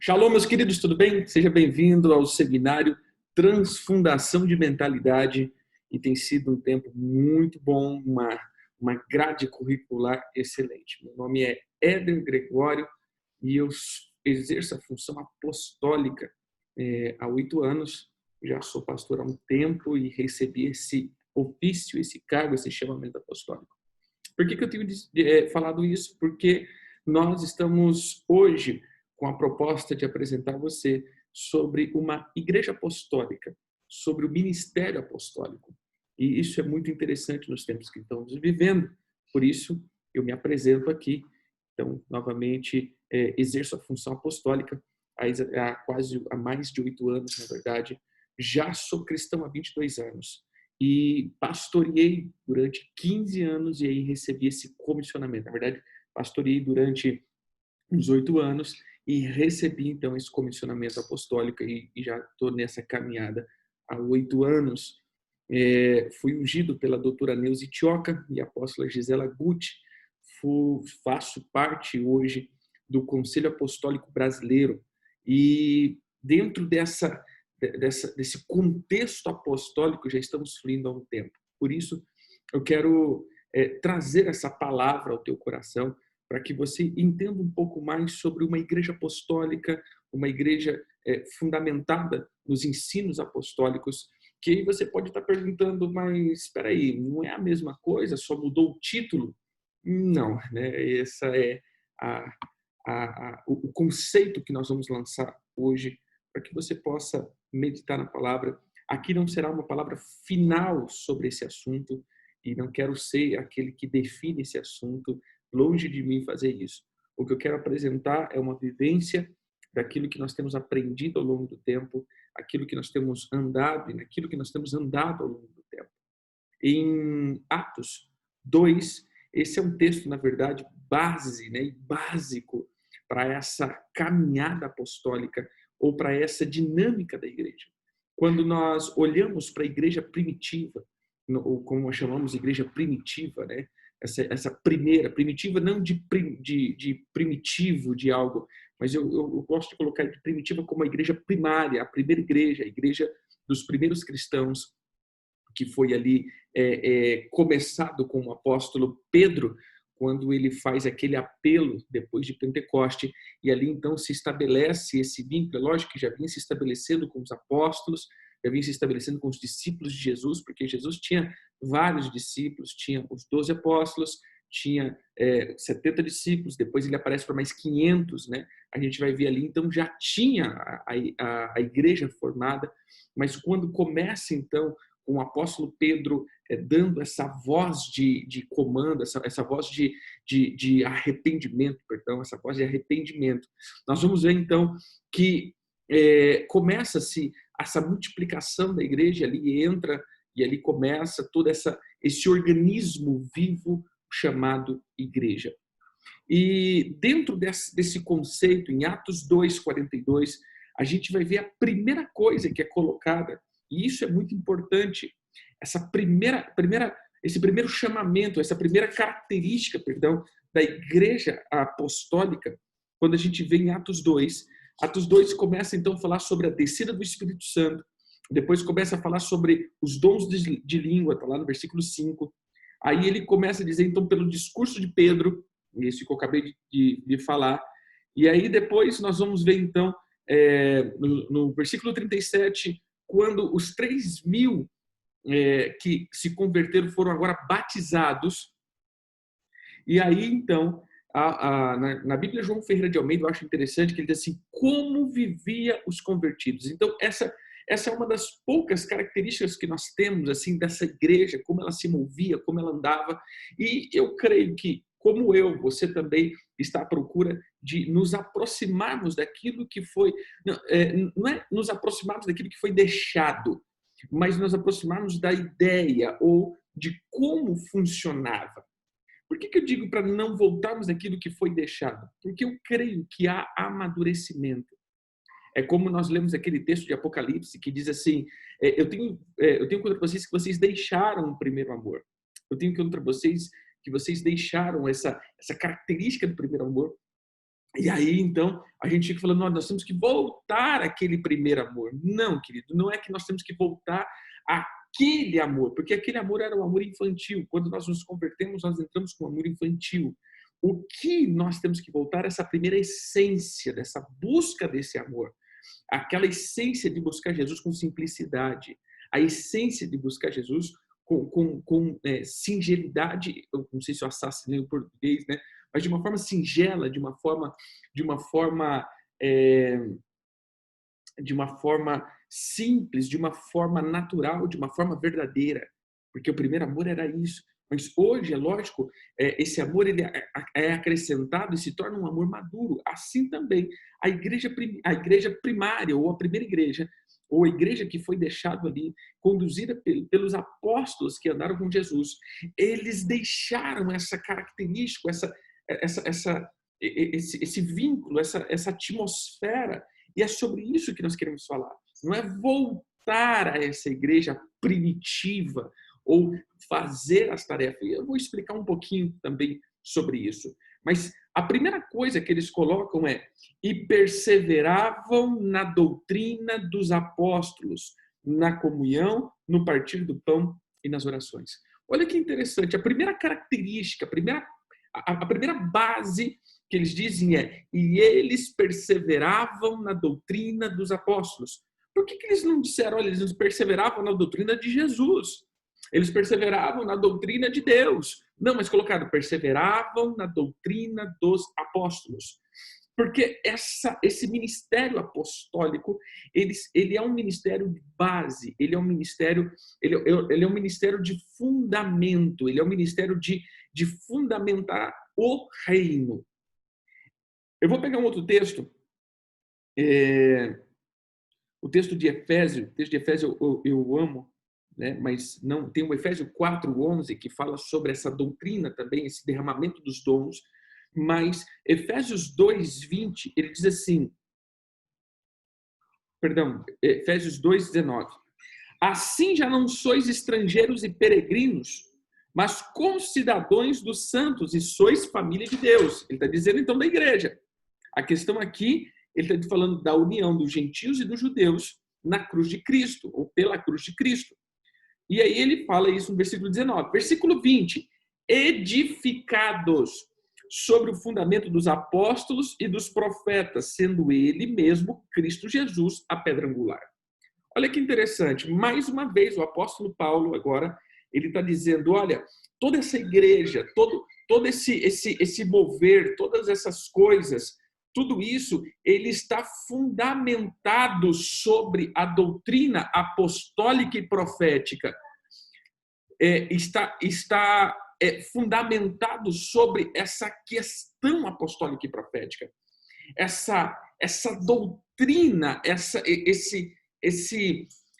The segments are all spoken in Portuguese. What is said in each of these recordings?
Shalom, meus queridos, tudo bem? Seja bem-vindo ao seminário Transfundação de Mentalidade e tem sido um tempo muito bom, uma grade curricular excelente. Meu nome é Éder Gregório e eu exerço a função apostólica há 8 anos. Já sou pastor há um tempo e recebi esse ofício, esse cargo, esse chamamento apostólico. Por que eu tenho falado isso? Porque nós estamos hoje com a proposta de apresentar você sobre uma igreja apostólica, sobre o ministério apostólico. E isso é muito interessante nos tempos que estamos vivendo. Por isso, eu me apresento aqui. Então, novamente, exerço a função apostólica há mais de 8 anos, na verdade. Já sou cristão há 22 anos. E pastoreei durante 15 anos e aí recebi esse comissionamento. Na verdade, pastoreei durante uns 8 anos e recebi, então, esse comissionamento apostólico e já estou nessa caminhada há 8 anos. Fui ungido pela doutora Neuza Itioca e a apóstola Gisela Gucci. Faço parte hoje do Conselho Apostólico Brasileiro e dentro desse contexto apostólico já estamos fluindo há um tempo. Por isso, eu quero trazer essa palavra ao teu coração para que você entenda um pouco mais sobre uma igreja apostólica, uma igreja fundamentada nos ensinos apostólicos, que aí você pode estar perguntando, mas espera aí, não é a mesma coisa, só mudou o título? Não, né? Esse é o conceito que nós vamos lançar hoje, para que você possa meditar na palavra. Aqui não será uma palavra final sobre esse assunto, e não quero ser aquele que define esse assunto, longe de mim fazer isso. O que eu quero apresentar é uma vivência daquilo que nós temos aprendido ao longo do tempo, aquilo que nós temos andado e naquilo que nós temos andado ao longo do tempo. Em Atos 2, esse é um texto, na verdade, base, né, básico para essa caminhada apostólica ou para essa dinâmica da igreja. Quando nós olhamos para a igreja primitiva, ou como nós chamamos igreja primitiva, né? Essa primitiva não de primitivo de algo, mas eu gosto de colocar de primitiva como a igreja primária, a primeira igreja, a igreja dos primeiros cristãos, que foi ali começado com o apóstolo Pedro, quando ele faz aquele apelo depois de Pentecoste, e ali então se estabelece esse vínculo, lógico que já vinha se estabelecendo com os apóstolos, já vinha se estabelecendo com os discípulos de Jesus, porque Jesus tinha vários discípulos, tinha os 12 apóstolos, tinha 70 discípulos, depois ele aparece para mais 500, né? A gente vai ver ali, então já tinha a igreja formada, mas quando começa então com o apóstolo Pedro dando essa voz de comando, essa voz de arrependimento, perdão, essa voz de arrependimento. Nós vamos ver, então, que começa-se essa multiplicação da igreja, ali entra e ali começa todo esse organismo vivo chamado igreja. E dentro desse conceito, em Atos 2:42, a gente vai ver a primeira coisa que é colocada, e isso é muito importante, esse primeiro chamamento, essa primeira característica, perdão, da igreja apostólica, quando a gente vê em Atos 2 começa então a falar sobre a descida do Espírito Santo, depois começa a falar sobre os dons de língua, está lá no versículo 5, aí ele começa a dizer então pelo discurso de Pedro, isso que eu acabei de falar, e aí depois nós vamos ver então no versículo 37, quando os 3.000 que se converteram foram agora batizados. E aí, então, na Bíblia João Ferreira de Almeida, eu acho interessante que ele diz assim, como vivia os convertidos. Então, essa é uma das poucas características que nós temos assim dessa igreja, como ela se movia, como ela andava. E eu creio que, como você também está à procura de nos aproximarmos daquilo que foi, não é nos aproximarmos daquilo que foi deixado, mas nos aproximarmos da ideia ou de como funcionava. Por que eu digo para não voltarmos daquilo que foi deixado? Porque eu creio que há amadurecimento. É como nós lemos aquele texto de Apocalipse que diz assim, eu tenho contra vocês que vocês deixaram o primeiro amor. Eu tenho contra vocês que vocês deixaram essa característica do primeiro amor. E aí, então, a gente fica falando, nós temos que voltar àquele primeiro amor. Não, querido, não é que nós temos que voltar àquele amor, porque aquele amor era um amor infantil. Quando nós nos convertemos, nós entramos com um amor infantil. O que nós temos que voltar é essa primeira essência, dessa busca desse amor. Aquela essência de buscar Jesus com simplicidade. A essência de buscar Jesus com singelidade. Eu não sei se eu assassinei o português, né? Mas de uma forma singela, de uma forma, é, de uma forma simples, de uma forma natural, de uma forma verdadeira, porque o primeiro amor era isso. Mas hoje, é lógico, esse amor ele é acrescentado e se torna um amor maduro. Assim também, a igreja primária, ou a primeira igreja, ou a igreja que foi deixada ali, conduzida pelos apóstolos que andaram com Jesus, eles deixaram essa característica, esse vínculo, essa atmosfera. E é sobre isso que nós queremos falar. Não é voltar a essa igreja primitiva ou fazer as tarefas. Eu vou explicar um pouquinho também sobre isso. Mas a primeira coisa que eles colocam é: e perseveravam na doutrina dos apóstolos, na comunhão, no partir do pão e nas orações. Olha que interessante. A primeira característica, a primeira base que eles dizem é: e eles perseveravam na doutrina dos apóstolos. Por que eles não disseram, olha, eles perseveravam na doutrina de Jesus? Eles perseveravam na doutrina de Deus. Não, mas colocaram, perseveravam na doutrina dos apóstolos. Porque esse ministério apostólico, ele é um ministério de base, ele é um ministério de fundamento, ele é um ministério de fundamentar o reino. Eu vou pegar um outro texto, o texto de Efésios. O texto de Efésios eu amo, né? Mas não tem o Efésios 4:11 que fala sobre essa doutrina também, esse derramamento dos dons. Mas Efésios 2:20, ele diz assim, Efésios 2:19. Assim já não sois estrangeiros e peregrinos, mas concidadãos dos santos e sois família de Deus. Ele está dizendo então da igreja. A questão aqui, ele está falando da união dos gentios e dos judeus na cruz de Cristo, ou pela cruz de Cristo. E aí ele fala isso no versículo 19. Versículo 20. Edificados sobre o fundamento dos apóstolos e dos profetas, sendo ele mesmo, Cristo Jesus, a pedra angular. Olha que interessante. Mais uma vez, o apóstolo Paulo agora, ele está dizendo, olha, toda essa igreja, todo esse mover, todas essas coisas, tudo isso, ele está fundamentado sobre a doutrina apostólica e profética. Está fundamentado sobre essa questão apostólica e profética. Essa doutrina,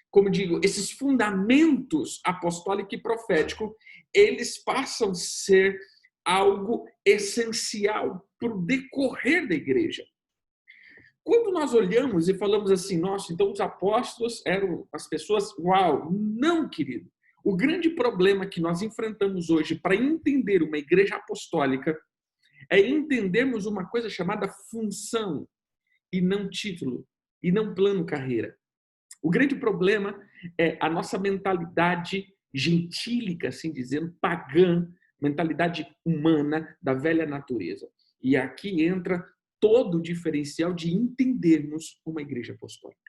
como digo, esses fundamentos apostólico e profético, eles passam a ser algo essencial para o decorrer da igreja. Quando nós olhamos e falamos assim, nossa, então os apóstolos eram as pessoas, uau, não, querido. O grande problema que nós enfrentamos hoje para entender uma igreja apostólica é entendermos uma coisa chamada função e não título, e não plano carreira. O grande problema é a nossa mentalidade gentílica, assim dizendo, pagã, mentalidade humana da velha natureza. E aqui entra todo o diferencial de entendermos uma igreja apostólica.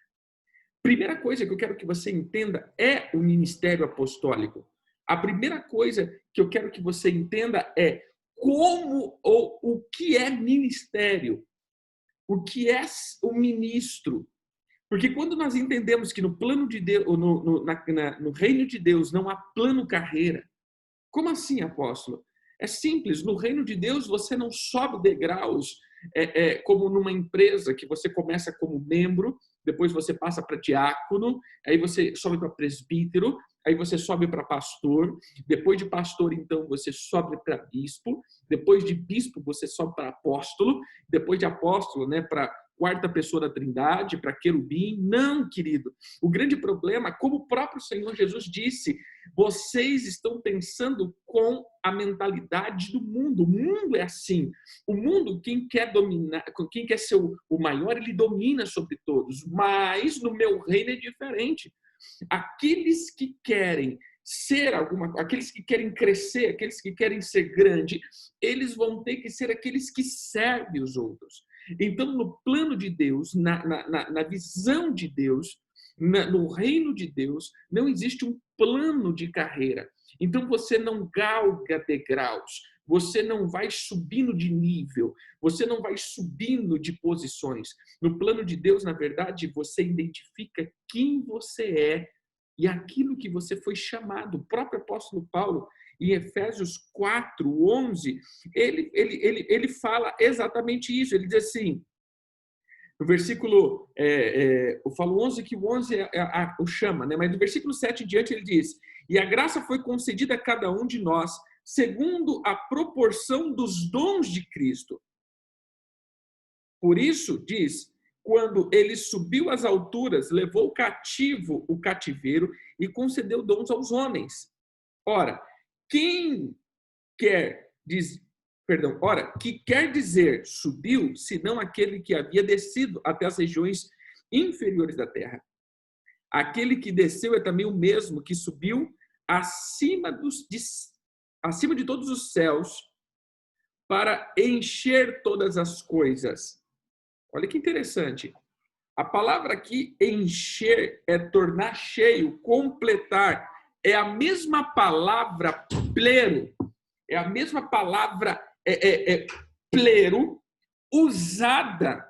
Primeira coisa que eu quero que você entenda é o ministério apostólico. A primeira coisa que eu quero que você entenda é como ou o que é ministério, o que é o ministro. Porque quando nós entendemos que no plano de Deus, no reino de Deus não há plano carreira, como assim, apóstolo? É simples, no reino de Deus você não sobe degraus como numa empresa que você começa como membro, depois você passa para diácono, aí você sobe para presbítero, aí você sobe para pastor, depois de pastor, então, você sobe para bispo, depois de bispo você sobe para apóstolo, depois de apóstolo, né, para quarta pessoa da Trindade, para querubim. Não, querido. O grande problema, como o próprio Senhor Jesus disse, Vocês estão pensando com a mentalidade do mundo. O mundo é assim. O mundo, quem quer dominar, quem quer ser o maior, ele domina sobre todos. Mas no meu reino é diferente. Aqueles que querem ser aqueles que querem crescer, aqueles que querem ser grande, eles vão ter que ser aqueles que servem os outros. Então, no plano de Deus, na visão de Deus, no reino de Deus, não existe um plano de carreira. Então, você não galga degraus, você não vai subindo de nível, você não vai subindo de posições. No plano de Deus, na verdade, você identifica quem você é e aquilo que você foi chamado. O próprio apóstolo Paulo, em Efésios 4:11, ele fala exatamente isso. Ele diz assim, no versículo, eu falo 11, que o 11 o chama, né? Mas no versículo 7 em diante ele diz, e a graça foi concedida a cada um de nós, segundo a proporção dos dons de Cristo. Por isso, diz, quando ele subiu às alturas, levou cativo o cativeiro e concedeu dons aos homens. Ora, que quer dizer subiu, senão aquele que havia descido até as regiões inferiores da terra. Aquele que desceu é também o mesmo que subiu acima de todos os céus para encher todas as coisas. Olha que interessante. A palavra aqui, encher, é tornar cheio, completar. É a mesma palavra plero. É a mesma palavra plero usada.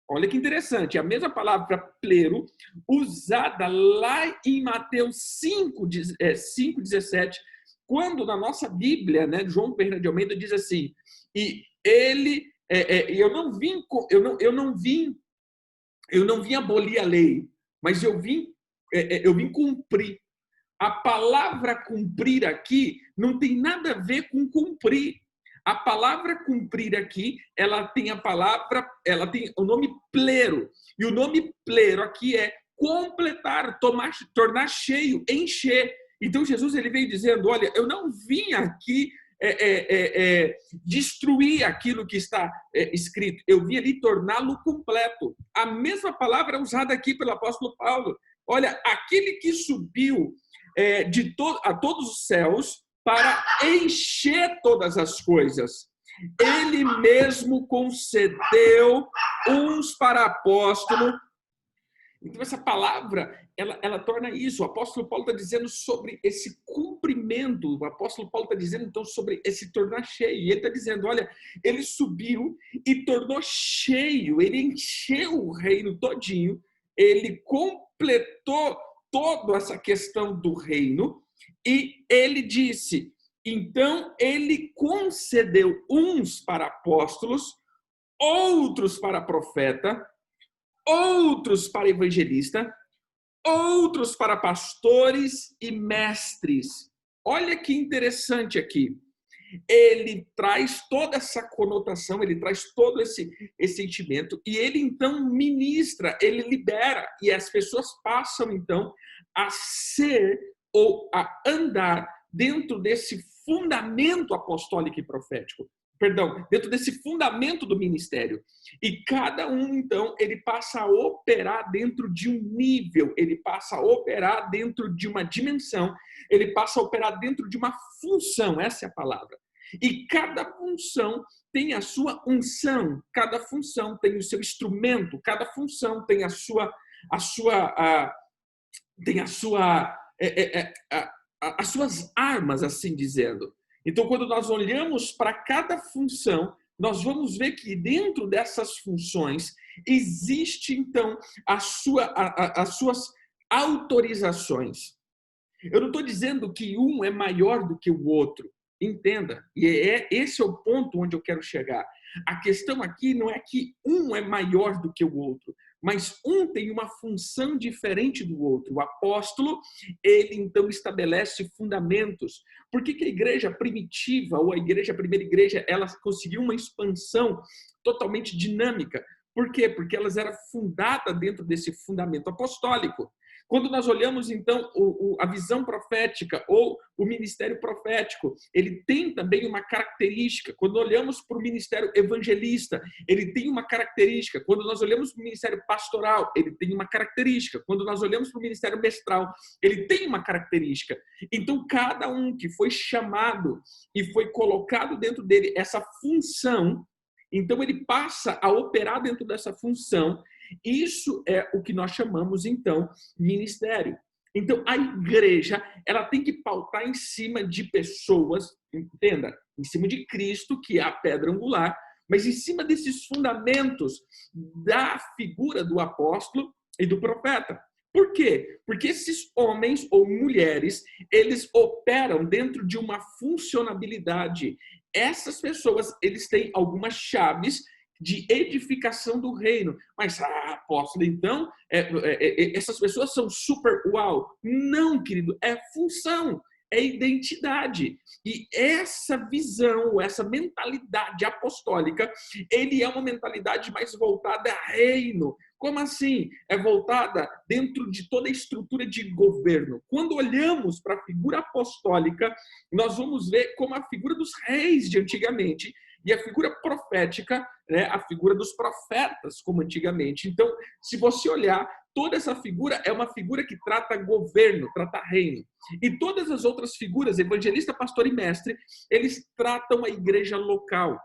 Olha que interessante. É a mesma palavra plero usada lá em Mateus 5:17, quando na nossa Bíblia, né, João Ferreira de Almeida diz assim, e ele... eu não vim abolir a lei, mas eu vim cumprir. A palavra cumprir aqui não tem nada a ver com cumprir. A palavra cumprir aqui, ela tem o nome plero. E o nome plero aqui é completar, tornar cheio, encher. Então Jesus ele veio dizendo, olha, eu não vim aqui destruir aquilo que está escrito. Eu vim ali torná-lo completo. A mesma palavra é usada aqui pelo apóstolo Paulo. Olha, aquele que subiu a todos os céus para encher todas as coisas. Ele mesmo concedeu uns para apóstolo. Então, essa palavra, ela torna isso. O apóstolo Paulo está dizendo sobre esse cumprimento. O apóstolo Paulo está dizendo, então, sobre esse tornar cheio. E ele está dizendo, olha, ele subiu e tornou cheio. Ele encheu o reino todinho. Ele completou toda essa questão do reino. E ele disse, então, ele concedeu uns para apóstolos, outros para profeta, outros para evangelista, outros para pastores e mestres. Olha que interessante aqui. Ele traz toda essa conotação, ele traz todo esse sentimento e ele então ministra, ele libera e as pessoas passam então a ser ou a andar dentro desse fundamento apostólico e profético. Dentro desse fundamento do ministério. E cada um, então, ele passa a operar dentro de um nível, ele passa a operar dentro de uma dimensão, ele passa a operar dentro de uma função, essa é a palavra. E cada função tem a sua unção, cada função tem o seu instrumento, cada função tem as suas armas, assim dizendo. Então, quando nós olhamos para cada função, nós vamos ver que dentro dessas funções existe, então, as suas autorizações. Eu não estou dizendo que um é maior do que o outro, entenda. E esse é o ponto onde eu quero chegar. A questão aqui não é que um é maior do que o outro, mas um tem uma função diferente do outro. O apóstolo, ele então estabelece fundamentos. Por que a igreja primitiva, ou a primeira igreja, ela conseguiu uma expansão totalmente dinâmica? Por quê? Porque elas eram fundadas dentro desse fundamento apostólico. Quando nós olhamos, então, a visão profética ou o ministério profético, ele tem também uma característica. Quando olhamos para o ministério evangelista, ele tem uma característica. Quando nós olhamos para o ministério pastoral, ele tem uma característica. Quando nós olhamos para o ministério mestral, ele tem uma característica. Então, cada um que foi chamado e foi colocado dentro dele essa função, então ele passa a operar dentro dessa função. Isso é o que nós chamamos, então, ministério. Então, a igreja, ela tem que pautar em cima de pessoas, entenda, em cima de Cristo, que é a pedra angular, mas em cima desses fundamentos da figura do apóstolo e do profeta. Por quê? Porque esses homens ou mulheres, eles operam dentro de uma funcionalidade. Essas pessoas, eles têm algumas chaves de edificação do reino. Mas, apóstolo, então, essas pessoas são super uau. Não, querido, é função, é identidade. E essa visão, essa mentalidade apostólica, ele é uma mentalidade mais voltada a reino. Como assim? É voltada dentro de toda a estrutura de governo. Quando olhamos para a figura apostólica, nós vamos ver como a figura dos reis de antigamente e a figura profética, né, a figura dos profetas, como antigamente. Então, se você olhar, toda essa figura é uma figura que trata governo, trata reino. E todas as outras figuras, evangelista, pastor e mestre, eles tratam a igreja local.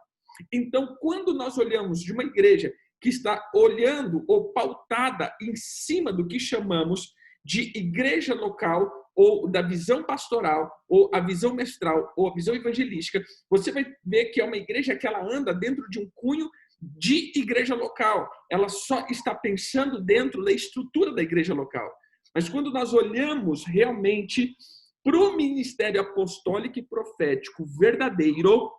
Então, quando nós olhamos de uma igreja que está olhando ou pautada em cima do que chamamos de igreja local, ou da visão pastoral, ou a visão mestral, ou a visão evangelística, você vai ver que é uma igreja que ela anda dentro de um cunho de igreja local. Ela só está pensando dentro da estrutura da igreja local. Mas quando nós olhamos realmente para o ministério apostólico e profético verdadeiro,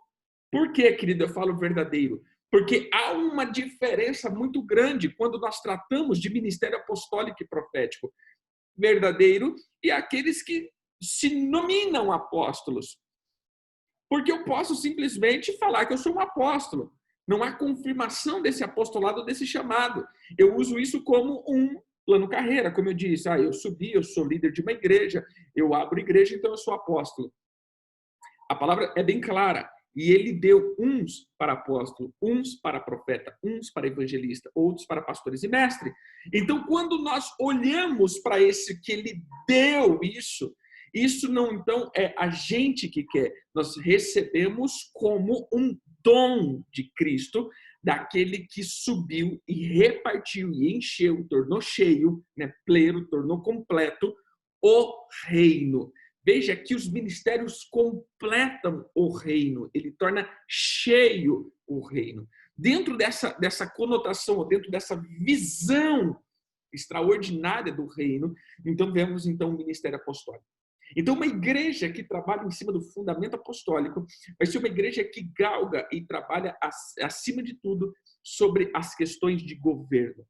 por que, querido, eu falo verdadeiro? Porque há uma diferença muito grande quando nós tratamos de ministério apostólico e profético verdadeiro e aqueles que se nominam apóstolos. Porque eu posso simplesmente falar que eu sou um apóstolo. Não há confirmação desse apostolado, desse chamado. Eu uso isso como um plano carreira, como eu disse. Eu subi, eu sou líder de uma igreja, eu abro igreja, então eu sou apóstolo. A palavra é bem clara. E ele deu uns para apóstolo, uns para profeta, uns para evangelista, outros para pastores e mestre. Então, quando nós olhamos para esse que ele deu isso não então é a gente que quer. Nós recebemos como um dom de Cristo, daquele que subiu e repartiu e encheu, tornou cheio, né, pleno, tornou completo o reino. Veja que os ministérios completam o reino, ele torna cheio o reino. Dentro dessa conotação, dentro dessa visão extraordinária do reino, então vemos então o ministério apostólico. Então uma igreja que trabalha em cima do fundamento apostólico vai ser uma igreja que galga e trabalha acima de tudo sobre as questões de governo.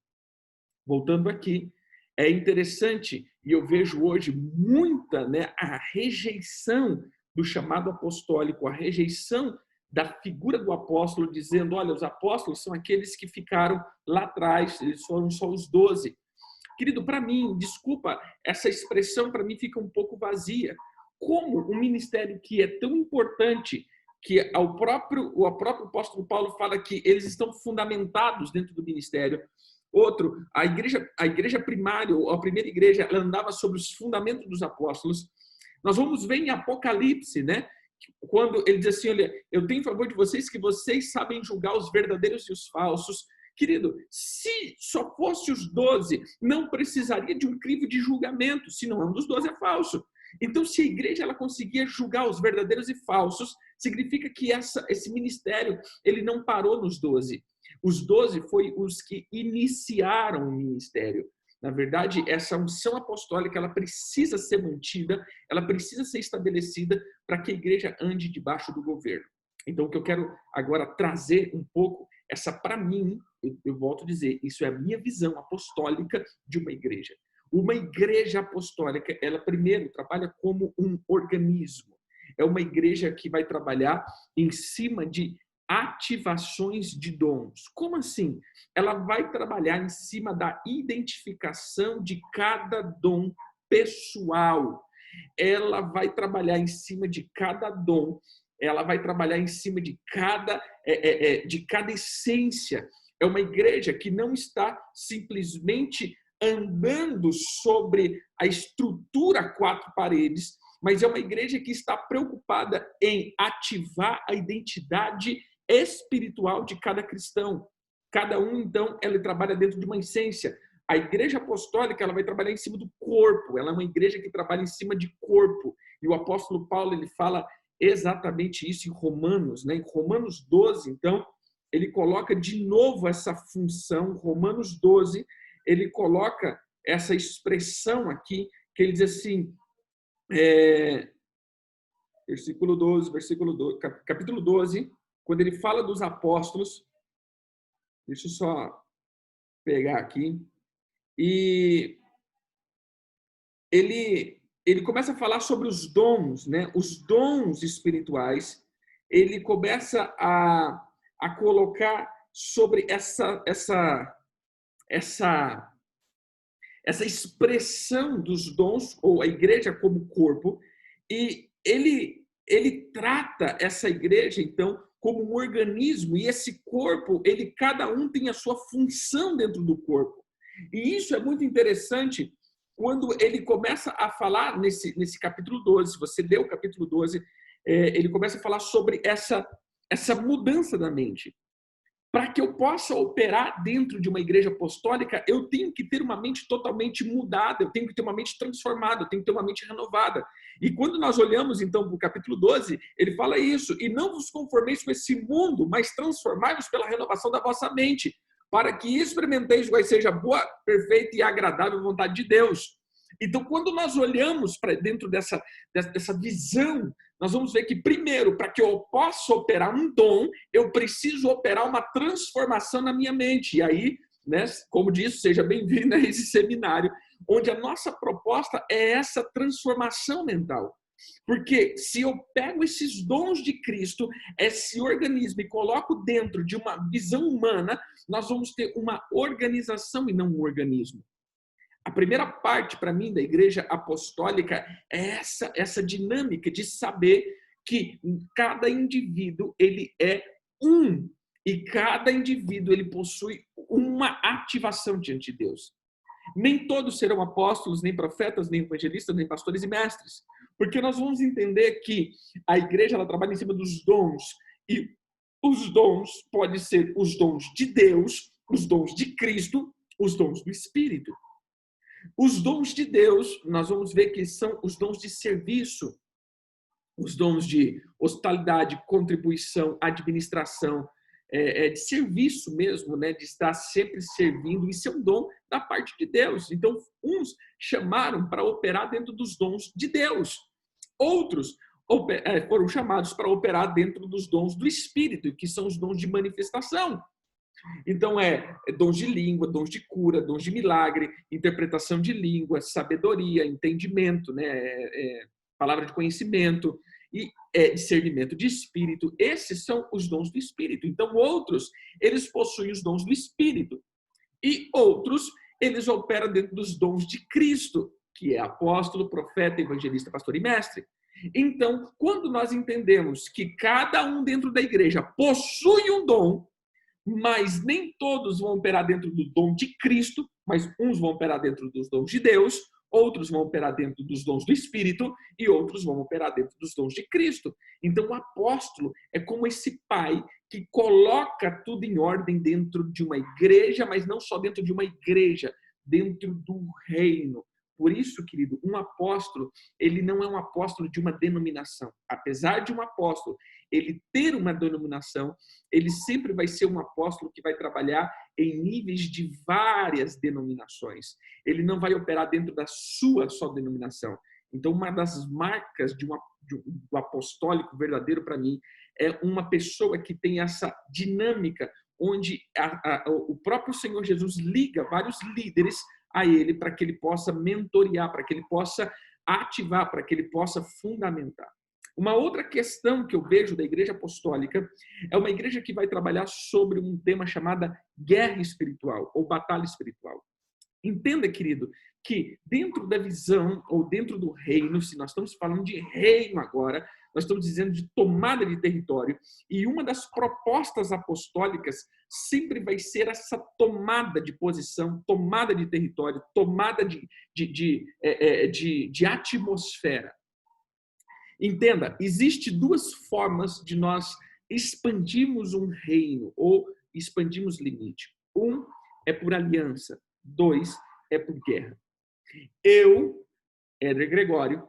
Voltando aqui, é interessante, e eu vejo hoje muita, a rejeição do chamado apostólico, a rejeição da figura do apóstolo, dizendo, olha, os apóstolos são aqueles que ficaram lá atrás, eles foram só os 12. Querido, para mim, desculpa, essa expressão para mim fica um pouco vazia. Como um ministério que é tão importante, que o próprio apóstolo Paulo fala que eles estão fundamentados dentro do ministério. Outro, a igreja primária, a primeira igreja, ela andava sobre os fundamentos dos apóstolos. Nós vamos ver em Apocalipse, né? Quando ele diz assim, olha, eu tenho em favor de vocês que vocês sabem julgar os verdadeiros e os falsos. Querido, se só fosse os 12, não precisaria de um crivo de julgamento, se não é um dos 12 é falso. Então, se a igreja ela conseguia julgar os verdadeiros e falsos, significa que esse ministério ele não parou nos 12. Os 12 foi os que iniciaram o ministério. Na verdade, essa unção apostólica ela precisa ser mantida, ela precisa ser estabelecida para que a igreja ande debaixo do governo. Então, o que eu quero agora trazer um pouco, para mim, eu volto a dizer, isso é a minha visão apostólica de uma igreja. Uma igreja apostólica, ela primeiro trabalha como um organismo. É uma igreja que vai trabalhar em cima de ativações de dons. Como assim? Ela vai trabalhar em cima da identificação de cada dom pessoal. Ela vai trabalhar em cima de cada dom, ela vai trabalhar em cima de cada essência. É uma igreja que não está simplesmente andando sobre a estrutura quatro paredes, mas é uma igreja que está preocupada em ativar a identidade espiritual de cada cristão. Cada um, então, ele trabalha dentro de uma essência. A igreja apostólica, ela vai trabalhar em cima do corpo. Ela é uma igreja que trabalha em cima de corpo. E o apóstolo Paulo, ele fala exatamente isso em Romanos, né? Em Romanos 12, então, ele coloca de novo essa função. Romanos 12, ele coloca essa expressão aqui, que ele diz assim, capítulo 12, quando ele fala dos apóstolos, deixa eu só pegar aqui, e ele começa a falar sobre os dons, né? Os dons espirituais, ele começa a colocar sobre essa expressão dos dons, ou a igreja como corpo, e ele trata essa igreja, então, como um organismo, e esse corpo, cada um tem a sua função dentro do corpo. E isso é muito interessante quando ele começa a falar nesse capítulo 12, se você lê o capítulo 12, ele começa a falar sobre essa mudança da mente. Para que eu possa operar dentro de uma igreja apostólica, eu tenho que ter uma mente totalmente mudada, eu tenho que ter uma mente transformada, eu tenho que ter uma mente renovada. E quando nós olhamos, então, para o capítulo 12, ele fala isso, e não vos conformeis com esse mundo, mas transformai-vos pela renovação da vossa mente, para que experimenteis qual seja a boa, perfeita e agradável vontade de Deus. Então, quando nós olhamos para dentro dessa visão, nós vamos ver que, primeiro, para que eu possa operar um dom, eu preciso operar uma transformação na minha mente. E aí, né, como disse, seja bem-vindo a esse seminário, onde a nossa proposta é essa transformação mental. Porque se eu pego esses dons de Cristo, esse organismo, e coloco dentro de uma visão humana, nós vamos ter uma organização e não um organismo. A primeira parte, para mim, da igreja apostólica é essa dinâmica de saber que cada indivíduo ele é um e cada indivíduo ele possui uma ativação diante de Deus. Nem todos serão apóstolos, nem profetas, nem evangelistas, nem pastores e mestres, porque nós vamos entender que a igreja ela trabalha em cima dos dons, e os dons podem ser os dons de Deus, os dons de Cristo, os dons do Espírito. Os dons de Deus, nós vamos ver que são os dons de serviço, os dons de hospitalidade, contribuição, administração, de serviço mesmo, né? De estar sempre servindo, isso é um dom da parte de Deus. Então, uns chamaram para operar dentro dos dons de Deus, outros foram chamados para operar dentro dos dons do Espírito, que são os dons de manifestação. Então, dons de língua, dons de cura, dons de milagre, interpretação de língua, sabedoria, entendimento, né? Palavra de conhecimento e discernimento de espírito. Esses são os dons do Espírito. Então, outros, eles possuem os dons do Espírito. E outros, eles operam dentro dos dons de Cristo, que é apóstolo, profeta, evangelista, pastor e mestre. Então, quando nós entendemos que cada um dentro da igreja possui um dom, mas nem todos vão operar dentro do dom de Cristo, mas uns vão operar dentro dos dons de Deus, outros vão operar dentro dos dons do Espírito e outros vão operar dentro dos dons de Cristo. Então, o apóstolo é como esse pai que coloca tudo em ordem dentro de uma igreja, mas não só dentro de uma igreja, dentro do reino. Por isso, querido, um apóstolo, ele não é um apóstolo de uma denominação. Apesar de um apóstolo ele ter uma denominação, ele sempre vai ser um apóstolo que vai trabalhar em níveis de várias denominações. Ele não vai operar dentro da sua só denominação. Então, uma das marcas do apostólico verdadeiro para mim é uma pessoa que tem essa dinâmica onde o próprio Senhor Jesus liga vários líderes a ele para que ele possa mentorear, para que ele possa ativar, para que ele possa fundamentar. Uma outra questão que eu vejo da igreja apostólica é uma igreja que vai trabalhar sobre um tema chamado guerra espiritual ou batalha espiritual. Entenda, querido, que dentro da visão ou dentro do reino, se nós estamos falando de reino agora, nós estamos dizendo de tomada de território, e uma das propostas apostólicas sempre vai ser essa tomada de posição, tomada de território, tomada de atmosfera. Entenda, existe duas formas de nós expandirmos um reino ou expandirmos limite. Um é por aliança, dois é por guerra. Eu, Éder Gregório,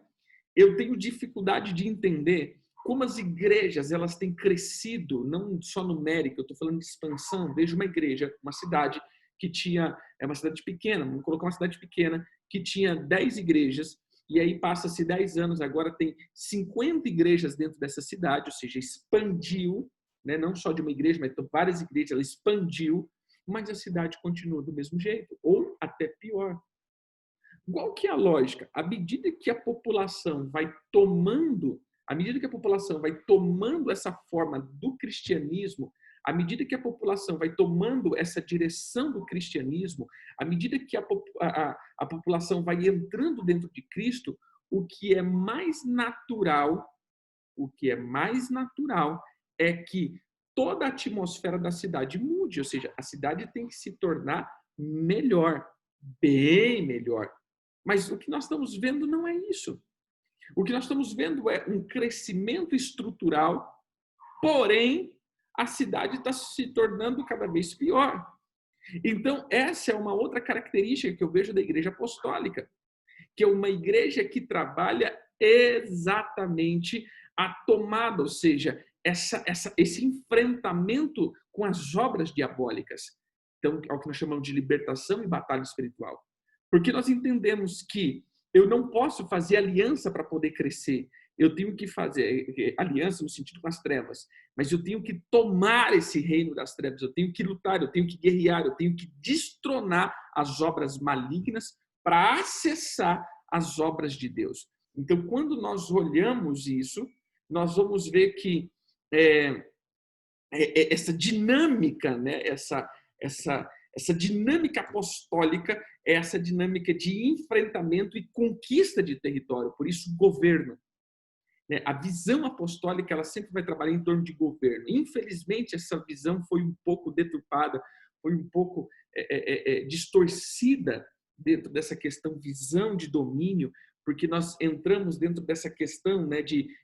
eu tenho dificuldade de entender como as igrejas elas têm crescido, não só numérica, eu estou falando de expansão. Vejo uma igreja, uma cidade que tinha, é uma cidade pequena, vamos colocar uma cidade pequena, que tinha 10 igrejas, e aí passa-se 10 anos, agora tem 50 igrejas dentro dessa cidade, ou seja, expandiu, né? Não só de uma igreja, mas várias igrejas, ela expandiu, mas a cidade continua do mesmo jeito, ou até pior. Qual que é a lógica? À medida que a população vai tomando, à medida que a população vai tomando essa forma do cristianismo, à medida que a população vai tomando essa direção do cristianismo, à medida que a população vai entrando dentro de Cristo, o que é mais natural, é que toda a atmosfera da cidade mude, ou seja, a cidade tem que se tornar melhor, bem melhor. Mas o que nós estamos vendo não é isso. O que nós estamos vendo é um crescimento estrutural, porém, a cidade está se tornando cada vez pior. Então, essa é uma outra característica que eu vejo da igreja apostólica, que é uma igreja que trabalha exatamente a tomada, ou seja, esse enfrentamento com as obras diabólicas. Então, é o que nós chamamos de libertação e batalha espiritual. Porque nós entendemos que eu não posso fazer aliança para poder crescer. Eu tenho que fazer aliança no sentido com as trevas, mas eu tenho que tomar esse reino das trevas, eu tenho que lutar, eu tenho que guerrear, eu tenho que destronar as obras malignas para acessar as obras de Deus. Então, quando nós olhamos isso, nós vamos ver que essa dinâmica, né? essa dinâmica apostólica é essa dinâmica de enfrentamento e conquista de território, por isso governo. A visão apostólica ela sempre vai trabalhar em torno de governo. Infelizmente, essa visão foi um pouco deturpada, foi um pouco distorcida dentro dessa questão visão de domínio, porque nós entramos dentro dessa questão, né, de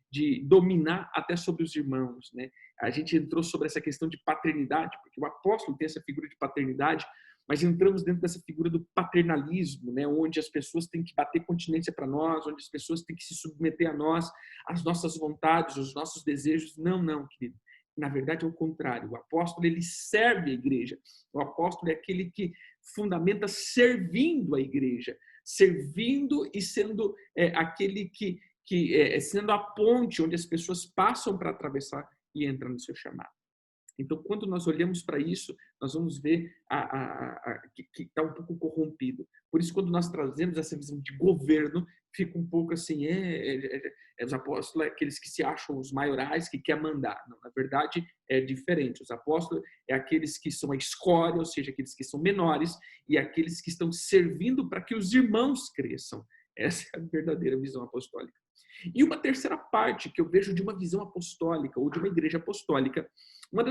dominar até sobre os irmãos. Né? A gente entrou sobre essa questão de paternidade, porque o apóstolo tem essa figura de paternidade, mas entramos dentro dessa figura do paternalismo, né, onde as pessoas têm que bater continência para nós, onde as pessoas têm que se submeter a nós, às nossas vontades, aos nossos desejos. Não, querido. Na verdade, é o contrário. O apóstolo, ele serve a igreja. O apóstolo é aquele que fundamenta servindo a igreja, servindo e sendo aquele que sendo a ponte onde as pessoas passam para atravessar e entrar no seu chamado. Então, quando nós olhamos para isso, nós vamos ver que está um pouco corrompido. Por isso, quando nós trazemos essa visão de governo, fica um pouco assim, os apóstolos, aqueles que se acham os maiorais, que quer mandar. Não, na verdade, é diferente. Os apóstolos é aqueles que são a escória, ou seja, aqueles que são menores, e aqueles que estão servindo para que os irmãos cresçam. Essa é a verdadeira visão apostólica. E uma terceira parte que eu vejo de uma visão apostólica ou de uma igreja apostólica, uma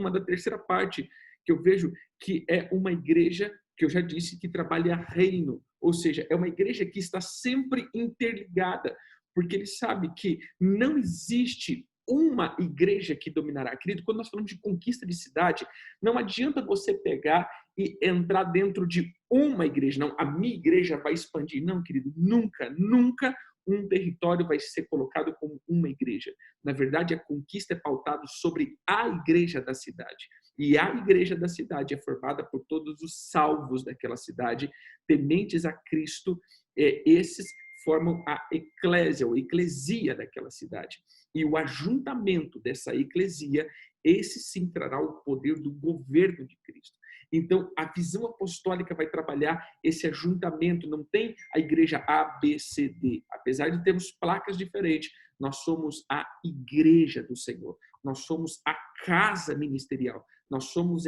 da terceira parte que eu vejo que é uma igreja que eu já disse que trabalha reino, ou seja, é uma igreja que está sempre interligada, porque ele sabe que não existe uma igreja que dominará. Querido, quando nós falamos de conquista de cidade, não adianta você pegar e entrar dentro de uma igreja. Não, a minha igreja vai expandir. Não, querido, nunca um território vai ser colocado como uma igreja. Na verdade, a conquista é pautada sobre a igreja da cidade. E a igreja da cidade é formada por todos os salvos daquela cidade, tementes a Cristo. Esses formam a eclésia, ou eclesia daquela cidade. E o ajuntamento dessa eclesia, esse sim trará o poder do governo de Cristo. Então, a visão apostólica vai trabalhar esse ajuntamento. Não tem a igreja A, B, C, D. Apesar de termos placas diferentes, Nós somos a igreja do Senhor. Nós somos a casa ministerial. Nós somos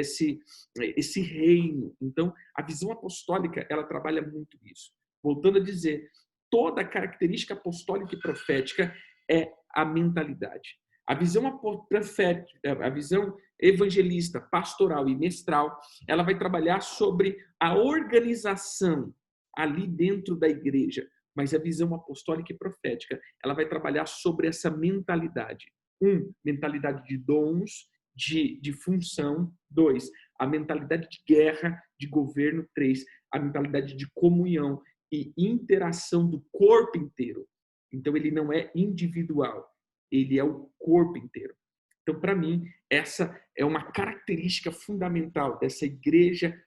esse reino. Então, a visão apostólica, ela trabalha muito isso. Voltando a dizer, toda característica apostólica e profética é a mentalidade. A visão profética, a visão evangelista, pastoral e mestral, ela vai trabalhar sobre a organização ali dentro da igreja. Mas a visão apostólica e profética, ela vai trabalhar sobre essa mentalidade. Mentalidade de dons, de função. 2, a mentalidade de guerra, de governo. 3, a mentalidade de comunhão e interação do corpo inteiro. Então, ele não é individual, ele é o corpo inteiro. Então, para mim, essa é uma característica fundamental dessa igreja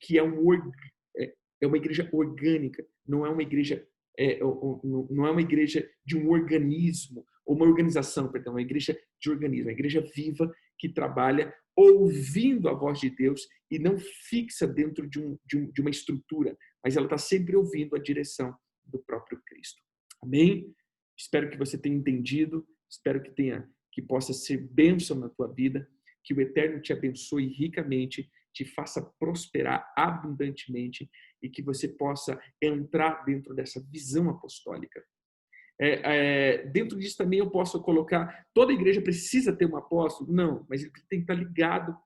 que é uma igreja orgânica, não é uma igreja não é uma igreja de um organismo, ou uma organização, perdão, é uma igreja de organismo, uma igreja viva que trabalha ouvindo a voz de Deus e não fixa dentro de uma estrutura, mas ela está sempre ouvindo a direção do próprio Cristo. Amém? Espero que você tenha entendido, espero que possa ser bênção na tua vida, que o Eterno te abençoe ricamente, te faça prosperar abundantemente e que você possa entrar dentro dessa visão apostólica. Dentro disso também eu posso colocar, toda igreja precisa ter um apóstolo? Não, mas ele tem que estar ligado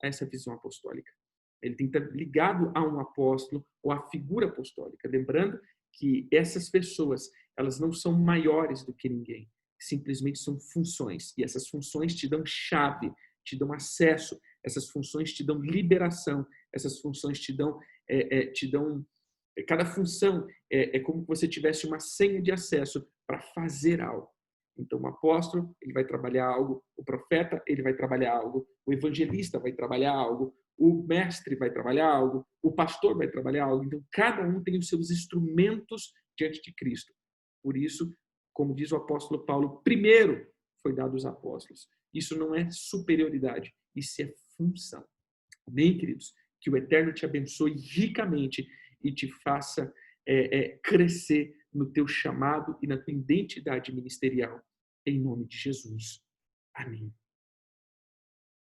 a essa visão apostólica. Ele tem que estar ligado a um apóstolo ou a figura apostólica. Lembrando que essas pessoas, elas não são maiores do que ninguém. Simplesmente são funções. E essas funções te dão chave, te dão acesso. Essas funções te dão liberação. Essas funções te dão cada função é como se você tivesse uma senha de acesso para fazer algo. Então, o apóstolo, ele vai trabalhar algo, o profeta, ele vai trabalhar algo, o evangelista vai trabalhar algo, o mestre vai trabalhar algo, o pastor vai trabalhar algo. Então, cada um tem os seus instrumentos diante de Cristo. Por isso, como diz o apóstolo Paulo, primeiro foi dado aos apóstolos. Isso não é superioridade, isso é função. Amém, queridos? Que o Eterno te abençoe ricamente e te faça crescer no teu chamado e na tua identidade ministerial. Em nome de Jesus. Amém.